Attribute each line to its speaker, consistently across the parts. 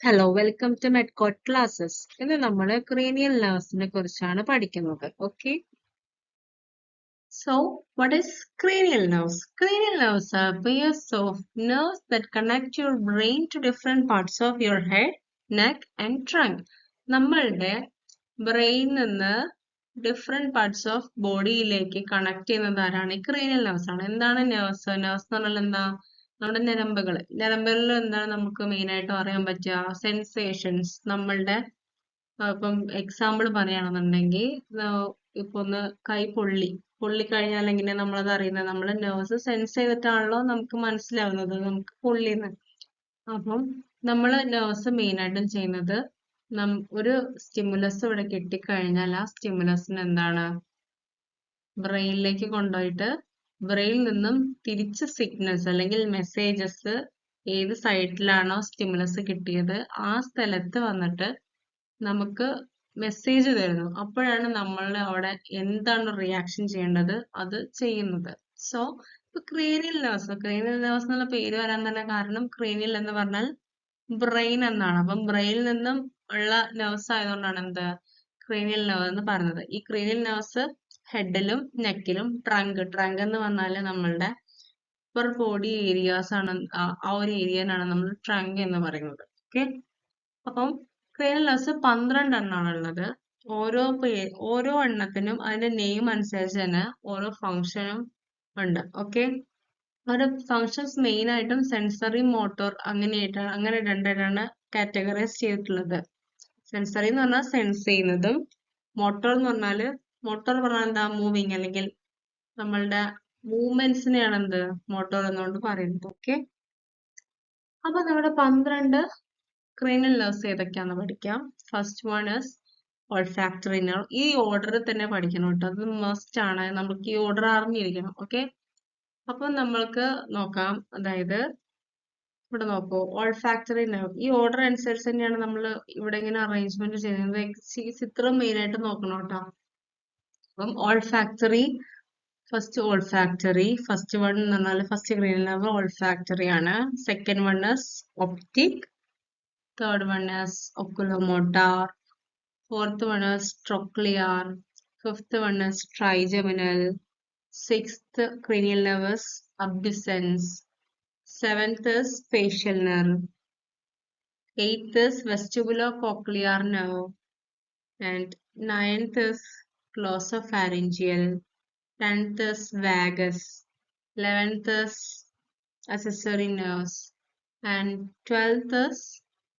Speaker 1: Hello welcome to Medcot classes. ഇന്ന് നമ്മൾ cranial നെർവ്സിനെ കുറിച്ചാണ് പഠിക്കുന്നത്. Okay, so what is cranial nerves? Cranial nerves are pairs of nerves that connect your brain to different parts of your head, neck and trunk. നമ്മളുടെ brain നിന്ന് different parts of ബോഡിയിലേക്ക് connect ചെയ്യുന്നത് ആരാണ്? ഈ cranial nerves ആണ്. എന്താണ് nerves? Nerves എന്ന് പറഞ്ഞാൽ എന്താ? നമ്മുടെ ഞരമ്പുകളിൽ എന്താണ് നമുക്ക് മെയിൻ ആയിട്ട് അറിയാൻ പറ്റുക? സെൻസേഷൻസ്. നമ്മളുടെ ഇപ്പം എക്സാമ്പിൾ പറയുകയാണെന്നുണ്ടെങ്കിൽ ഇപ്പൊ ഒന്ന് കൈ പൊള്ളിക്കഴിഞ്ഞാൽ എങ്ങനെയാ നമ്മളത് അറിയുന്നത്? നമ്മള് നെർവ്സ് സെൻസ് ചെയ്തിട്ടാണല്ലോ നമുക്ക് മനസ്സിലാവുന്നത് നമുക്ക് പൊള്ളിന്ന്. അപ്പം നമ്മള് നെർവ്സ് മെയിൻ ആയിട്ടും ചെയ്യുന്നത് ഒരു സ്റ്റിമുലസ് ഇവിടെ കിട്ടിക്കഴിഞ്ഞാൽ ആ സ്റ്റിമുലസിന് എന്താണ് ബ്രെയിനിലേക്ക് കൊണ്ടുപോയിട്ട് ബ്രെയിനിൽ നിന്നും തിരിച്ച് സിഗ്നൽസ് അല്ലെങ്കിൽ മെസ്സേജസ് ഏത് സൈഡിലാണോ സ്റ്റിമുലസ് കിട്ടിയത് ആ സ്ഥലത്ത് വന്നിട്ട് നമുക്ക് മെസ്സേജ് തരുന്നു. അപ്പോഴാണ് നമ്മൾ അവിടെ എന്താണ് റിയാക്ഷൻ ചെയ്യേണ്ടത് അത് ചെയ്യുന്നത്. സോ ഇപ്പൊ ക്രേനിയൽ നെർവ്സ് എന്നുള്ള പേര് വരാൻ തന്നെ കാരണം ക്രേനിയൽ എന്ന് പറഞ്ഞാൽ ബ്രെയിൻ എന്നാണ്. അപ്പം ബ്രെയിനിൽ നിന്നും ഉള്ള നെർവ്സ് ആയതുകൊണ്ടാണ് എന്ത് ക്രേനിയൽ നെർവ് എന്ന് പറഞ്ഞത്. ഈ ക്രേനിയൽ നെർവ്സ് ഹെഡിലും നെക്കിലും ട്രങ്ക് എന്ന് പറഞ്ഞാല് നമ്മളുടെ അപ്പർ ബോഡി ഏരിയാസ് ആണ്. ആ ഒരു ഏരിയനാണ് നമ്മൾ ട്രങ്ക് എന്ന് പറയുന്നത്. ഓക്കെ, അപ്പം ക്രേനിയൽ നെർവ്സ് 12 എണ്ണമാണ് ഉള്ളത്. ഓരോ എണ്ണത്തിനും അതിന്റെ നെയിം അനുസരിച്ച് തന്നെ ഓരോ ഫങ്ഷനും ഉണ്ട്. ഓക്കെ, അവരുടെ ഫങ്ഷൻസ് മെയിൻ ആയിട്ടും സെൻസറി മോട്ടോർ അങ്ങനെ രണ്ടായിട്ടാണ് കാറ്റഗറൈസ് ചെയ്തിട്ടുള്ളത്. സെൻസറി എന്ന് പറഞ്ഞാൽ സെൻസ് ചെയ്യുന്നതും മോട്ടോർ എന്ന് പറഞ്ഞാൽ എന്താ? മൂവിങ് അല്ലെങ്കിൽ നമ്മളുടെ മൂവ്മെന്റ്സിനെയാണ് എന്ത് മോട്ടോർ എന്നുകൊണ്ട് പറയുന്നത്. ഓക്കെ, അപ്പൊ നമ്മുടെ 12 ക്രേനിയൽ നെർവ്സ് ഏതൊക്കെയാണെന്ന് പഠിക്കാം. First one is olfactory nerve. ഈ ഓർഡറിൽ തന്നെ പഠിക്കണം കേട്ടോ, അത് മസ്റ്റ് ആണ്. നമുക്ക് ഈ ഓർഡർ അറിഞ്ഞിരിക്കണം. ഓക്കെ, അപ്പൊ നമ്മൾക്ക് നോക്കാം. അതായത് ഇവിടെ നോക്കൂ, ഓൾഫാക്ടറി നെർവ്. ഈ ഓർഡർ അനുസരിച്ച് തന്നെയാണ് നമ്മൾ ഇവിടെ ഇങ്ങനെ അറേഞ്ച്മെന്റ് ചെയ്യുന്നത്. ചിത്രം മെയിൻ ആയിട്ട് നോക്കണം കേട്ടോ. അപ്പം ഫസ്റ്റ് വൺ എന്ന് പറഞ്ഞാൽ ഫസ്റ്റ് ക്രേനിയൽ നെർവ് ഓൾഫാക്ടറി ആണ്. Second one is optic. Third one is oculomotor. Fourth one is trochlear. Fifth one is trigeminal. Sixth cranial nerve is abducens. Seventh is facial nerve. Eighth is vestibulocochlear nerve. And ninth is glossopharyngeal. 10th is vagus. 11th is accessory nerves. And 12th is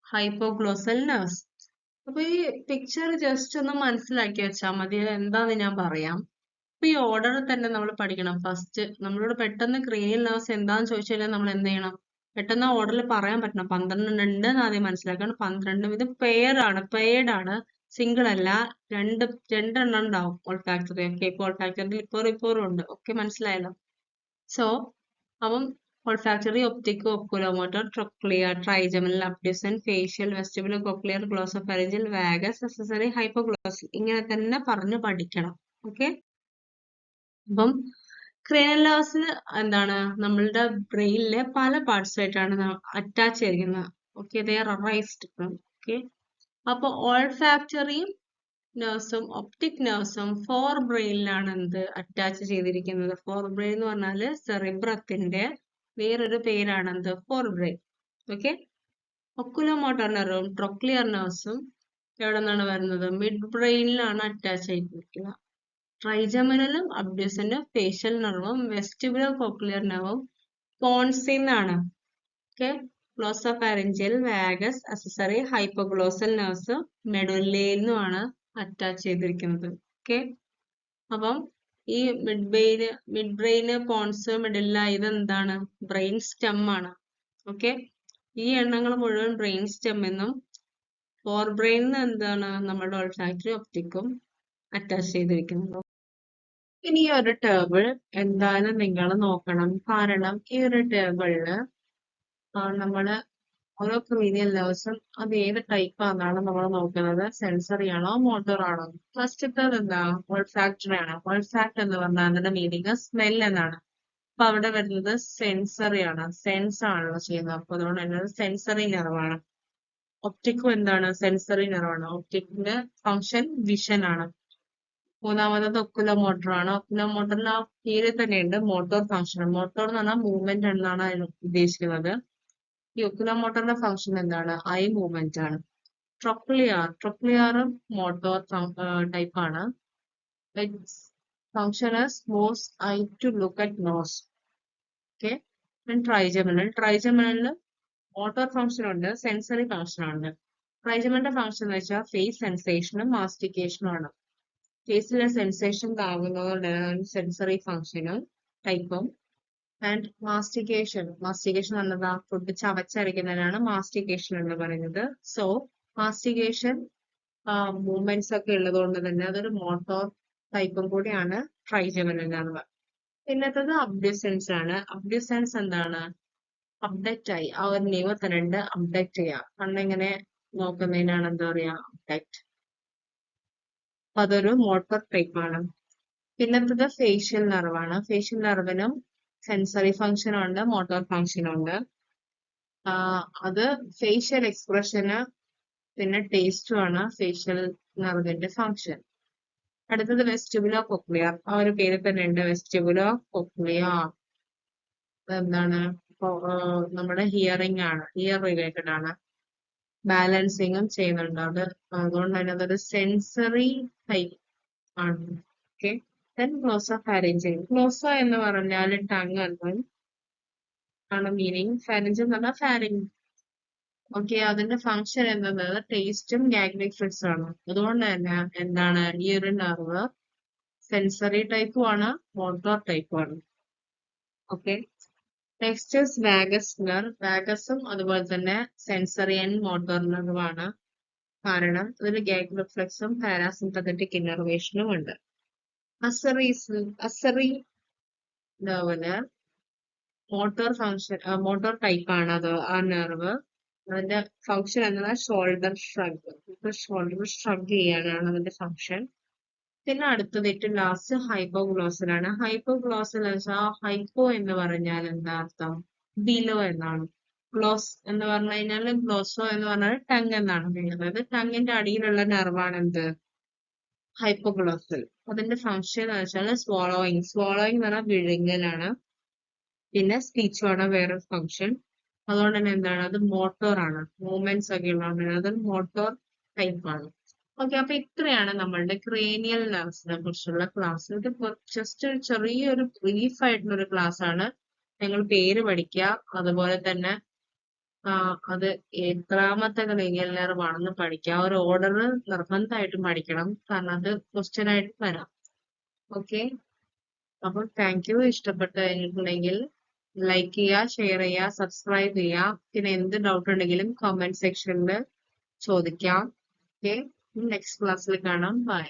Speaker 1: hypoglossal nerves. അപ്പൊ ഈ picture just ഒന്ന് മനസ്സിലാക്കി വെച്ചാൽ മതി. എന്താന്ന് ഞാൻ പറയാം. അപ്പൊ ഈ ഓർഡറിൽ തന്നെ നമ്മൾ പഠിക്കണം. ഫസ്റ്റ് നമ്മളോട് പെട്ടെന്ന് ക്രേനിയൽ നെർവ്സ് എന്താന്ന് ചോദിച്ചു കഴിഞ്ഞാൽ നമ്മൾ എന്ത് ചെയ്യണം? പെട്ടെന്ന് ഓർഡറിൽ പറയാൻ പറ്റണം. 12 ഉണ്ട് എന്ന് ആദ്യം മനസ്സിലാക്കണം. 12 ഇത് പെയർഡ് ആണ്, സിംഗിൾ അല്ല. രണ്ടെണ്ണം ഉണ്ടാവും ഓൾഫാക്ടറി. ഓക്കെ, ഇപ്പൊ ഓൾഫാക്ടറിയിൽ ഇപ്പോറും ഉണ്ട്. ഓക്കെ, മനസ്സിലായല്ലോ. സോ അപ്പം olfactory, optic, oculomotor, trochlear, trigeminal, അബ്ഡ്യൂസൻ, facial, vestibulo cochlear, ഗ്ലോസോഫാരിഞ്ചൽ, vagus, accessory, hypoglossal. ഇങ്ങനെ തന്നെ പറഞ്ഞു പഠിക്കണം. ഓക്കെ, അപ്പം ക്രേനിയൽ നെർവ്സ് എന്താണ് നമ്മളുടെ ബ്രെയിനിലെ പല പാർട്സ് ആയിട്ടാണ് അറ്റാച്ച് ചെയ്തിരിക്കുന്നത്. Okay, they are arised. Okay, അപ്പൊ ഓൾഫാക്ടറിയും നെർവ്സും ഒപ്റ്റിക് നെർവ്സും ഫോർ ബ്രെയിനിലാണ് അറ്റാച്ച് ചെയ്തിരിക്കുന്നത്. ഫോർ ബ്രെയിൻ എന്ന് പറഞ്ഞാല് സെറിബ്രത്തിന്റെ വേറൊരു പേരാണ് ഫോർ ബ്രെയിൻ. ഓക്കെ, ഒക്കുലോമോട്ടർ നെർവും ട്രോക്ലിയർ നെർവ്സും എവിടെ നിന്നാണ് വരുന്നത്? മിഡ് ബ്രെയിനിലാണ് അറ്റാച്ച് ചെയ്തിരിക്കുന്നത്. ട്രൈജെമിനലും അബ്ഡ്യൂസനും ഫേഷ്യൽ നെർവും വെസ്റ്റിബുലോ കോക്ലിയർ നെർവും പോൺസിൽ നിന്നാണ്. Okay, glossopharyngeal, vagus, accessory, hypoglossal nerves മെഡുല്ലയിൽ നിന്നുമാണ് അറ്റാച്ച് ചെയ്തിരിക്കുന്നത്. ഓക്കെ, അപ്പം ഈ മിഡ് ബ്രെയിന്, പോൺസ്, മെഡുല്ല ഇതെന്താണ്? ബ്രെയിൻ സ്റ്റെം ആണ്. ഓക്കെ, ഈ എണ്ണങ്ങൾ മുഴുവൻ ബ്രെയിൻ സ്റ്റെം എന്നും ഫോർ ബ്രെയിനിന് എന്താണ് നമ്മുടെ ഓൾഫാക്ടറി, ഒപ്റ്റിക്കും അറ്റാച്ച് ചെയ്തിരിക്കുന്നത്. ഇനി ഈ ഒരു ടേബിൾ എന്തായാലും നിങ്ങൾ നോക്കണം. കാരണം ഈ ഒരു ടേബിളില് നമ്മള് ഓരോ ക്രേനിയൽ നെർവ്സും അത് ഏത് ടൈപ്പ് ആണെന്നാണ് നമ്മൾ നോക്കുന്നത്. സെൻസറി ആണോ മോട്ടോർ ആണോ? ഫസ്റ്റത്തത് എന്താ? ഓൾഫാക്ടറി ആണ്. ഓൾഫാക്ട് എന്ന് പറഞ്ഞാൽ അതിന്റെ മീനിങ് സ്മെൽ എന്നാണ്. അപ്പൊ അവിടെ വരുന്നത് സെൻസറി ആണ്. സെൻസ് ആണല്ലോ ചെയ്യുന്നത്. അപ്പൊ അതുകൊണ്ട് തന്നെ സെൻസറി നെർവാണ്. ഒപ്റ്റിക്കും എന്താണ് സെൻസറി നെർവാണ്. ഒപ്റ്റിക്കിന്റെ ഫംഗ്ഷൻ വിഷൻ ആണ്. മൂന്നാമത്തത് ഒക്കുലോമോട്ടർ ആണ്. ഒക്കുലോമോട്ടറിൽ ആ പേരിൽ തന്നെയുണ്ട് മോട്ടോർ ഫംഗ്ഷൻ. മോട്ടോർ എന്ന് പറഞ്ഞാൽ മൂവ്മെന്റ് എന്നാണ് അതിന് ഉദ്ദേശിക്കുന്നത്. ഈ ഒക്കുലോമോട്ടറിന്റെ ഫംഗ്ഷൻ എന്താണ്? ഐ മൂവ്മെന്റ് ആണ്. ട്രൊക്ലിയാറും മോട്ടോർ ടൈപ്പ് ആണ്. Its function is moves eye to look at nose. Okay. Then trigeminal. Trigeminal motor function ഉണ്ട്, സെൻസറി ഫംഗ്ഷൻ ഉണ്ട്. ട്രൈജമിന്റെ ഫംഗ്ഷൻ എന്ന് വെച്ചാൽ ഫേസ് സെൻസേഷനും മാസ്റ്റിക്കേഷനും ആണ്. ഫേസിലെ സെൻസേഷൻ താങ്ങുന്നതുകൊണ്ടാണ് സെൻസറി ഫംഗ്ഷനും ടൈപ്പും. ആൻഡ് മാസ്റ്റിക്കേഷൻ എന്നതാ ഫുഡ് ചവച്ചരയ്ക്കുന്നതിനാണ് മാസ്റ്റിക്കേഷൻ എന്ന് പറയുന്നത്. സോ മാസ്റ്റിക്കേഷൻ മൂവ്മെന്റ്സ് ഒക്കെ ഉള്ളതുകൊണ്ട് തന്നെ അതൊരു മോട്ടോർ ടൈപ്പും കൂടിയാണ് ട്രൈജമിനൽ നെർവ്. പിന്നത്തത് അബ്ഡ്യൂസൻസ് ആണ്. അബ്ഡ്യൂസൻസ് എന്താണ്? അബ്ഡക്റ്റ് ആയി ആ ഒരു നെർവ് തന്നെ അബ്ഡക്റ്റ് ചെയ്യാം. കണ്ണിങ്ങനെ നോക്കുന്നതിനാണ് എന്താ പറയാ അബ്ഡക്റ്റ്. അതൊരു മോട്ടോർ ടൈപ്പ് ആണ്. പിന്നത്തത് ഫേഷ്യൽ നെർവാണ്. ഫേഷ്യൽ നെർവിനും സെൻസറി ഫംഗ്ഷനും ഉണ്ട്, മോട്ടോർ ഫംഗ്ഷനും ഉണ്ട്. അത് ഫേഷ്യൽ എക്സ്പ്രഷന് പിന്നെ ടേസ്റ്റും ആണ് ഫേഷ്യൽ നെർവിന്റെ ഫംഗ്ഷൻ. അടുത്തത് വെസ്റ്റിബുലോ കൊക്ലിയർ. ആ ഒരു പേര് തന്നെ ഉണ്ട്, വെസ്റ്റിബുലോ കൊക്ലിയർ. എന്താണ്? നമ്മുടെ ഹിയറിംഗ് ആണ്, ഹിയർ റിലേറ്റഡ് ആണ്. ബാലൻസിങ്ങും ചെയ്യുന്നുണ്ട്. അതുകൊണ്ട് തന്നെ അതൊരു സെൻസറി ടൈപ്പ് ആണ്. ഓക്കെ. ദെൻ ഗ്ലോസോഫാരിഞ്ചിയൽ. ഗ്ലോസോ എന്ന് പറഞ്ഞാൽ ടങ് ആണ് മീനിങ്. ഫാരിഞ്ച് എന്ന് പറഞ്ഞാൽ ഫാരിങ്. ഓക്കെ. അതിന്റെ ഫംഗ്ഷൻ എന്നത് ടേസ്റ്റും ഗാഗ്ലിക് ഫ്രിക്സും ആണ്. അതുകൊണ്ട് തന്നെ എന്താണ് ഈ ഒരു നെർവ് സെൻസറി ടൈപ്പും ആണ്, മോട്ടോർ ടൈപ്പും ആണ്. ഓക്കെ. Next vagus nerve. വാഗസും അതുപോലെ തന്നെ സെൻസറി ആൻഡ് മോട്ടോർ നെർവ് ആണ്. കാരണം ഇതിൽ ഗാഗ് റിഫ്ലെക്സും പാരാസിമ്പത്തറ്റിക് ഇന്നർവേഷനും ഉണ്ട്. അസറി നെർവിന് മോട്ടോർ ഫംഗ്ഷൻ മോട്ടോർ ടൈപ്പ് ആണ് അത് ആ നെർവ്. അതിന്റെ ഫംഗ്ഷൻ എന്നാൽ ഷോൾഡർ ഷ്രഗ് ചെയ്യാനാണ് അതിന്റെ ഫംഗ്ഷൻ. പിന്നെ അടുത്തത് ഏറ്റവും ലാസ്റ്റ് ഹൈപ്പോഗ്ലോസൽ ആണ്. ഹൈപ്പോഗ്ലോസൽ എന്ന് വെച്ചാൽ ഹൈപ്പോ എന്ന് പറഞ്ഞാൽ എന്താ അർത്ഥം? ബിലോ എന്നാണ്. ഗ്ലോസ് എന്ന് പറഞ്ഞു കഴിഞ്ഞാൽ ഗ്ലോസോ എന്ന് പറഞ്ഞാൽ ടങ് എന്നാണ് പറയുന്നത്. അതായത് ടങ്ങിന്റെ അടിയിലുള്ള നെർവാണ് എന്ത്? ഹൈപ്പോഗ്ലോസൽ. അതിന്റെ ഫംഗ്ഷൻ എന്ന് വെച്ചാൽ സ്വോളോയിങ് എന്ന് പറഞ്ഞാൽ വിഴുങ്ങലാണ്. പിന്നെ സ്പീച്ചും ആണ് വേറെ ഫംഗ്ഷൻ. അതുകൊണ്ട് തന്നെ എന്താണ്? അത് മോട്ടോർ ആണ്. മൂവ്മെന്റ്സ് ഒക്കെ ഉള്ളതുകൊണ്ട് അത് മോട്ടോർ ടൈപ്പ് ആണ്. ഓക്കെ. അപ്പൊ ഇത്രയാണ് നമ്മളുടെ ക്രേനിയൽ നെർവ്സിനെ കുറിച്ചുള്ള ക്ലാസ്. ഇത് ജസ്റ്റ് ഒരു ചെറിയൊരു ബ്രീഫ് ആയിട്ടുള്ള ഒരു ക്ലാസ് ആണ്. നിങ്ങൾ പേര് പഠിക്കുക, അതുപോലെ തന്നെ അത് എത്രാമത്തെ ക്രേനിയൽ നെർവ് ആണെന്ന് പഠിക്കുക. ഒരു ഓർഡർ നിർബന്ധമായിട്ടും പഠിക്കണം, കാരണം അത് ക്വസ്റ്റ്യൻ ആയിട്ട് വരാം. ഓക്കെ. അപ്പോൾ താങ്ക് യു. ഇഷ്ടപ്പെട്ട് കഴിഞ്ഞിട്ടുണ്ടെങ്കിൽ ലൈക്ക് ചെയ്യുക, ഷെയർ ചെയ്യുക, സബ്സ്ക്രൈബ് ചെയ്യുക. പിന്നെ എന്ത് ഡൗട്ട് ഉണ്ടെങ്കിലും കമന്റ് സെക്ഷനിൽ ചോദിക്കാം. ഓക്കെ. നെക്സ്റ്റ് ക്ലാസ്സിൽ കാണാം. ബൈ.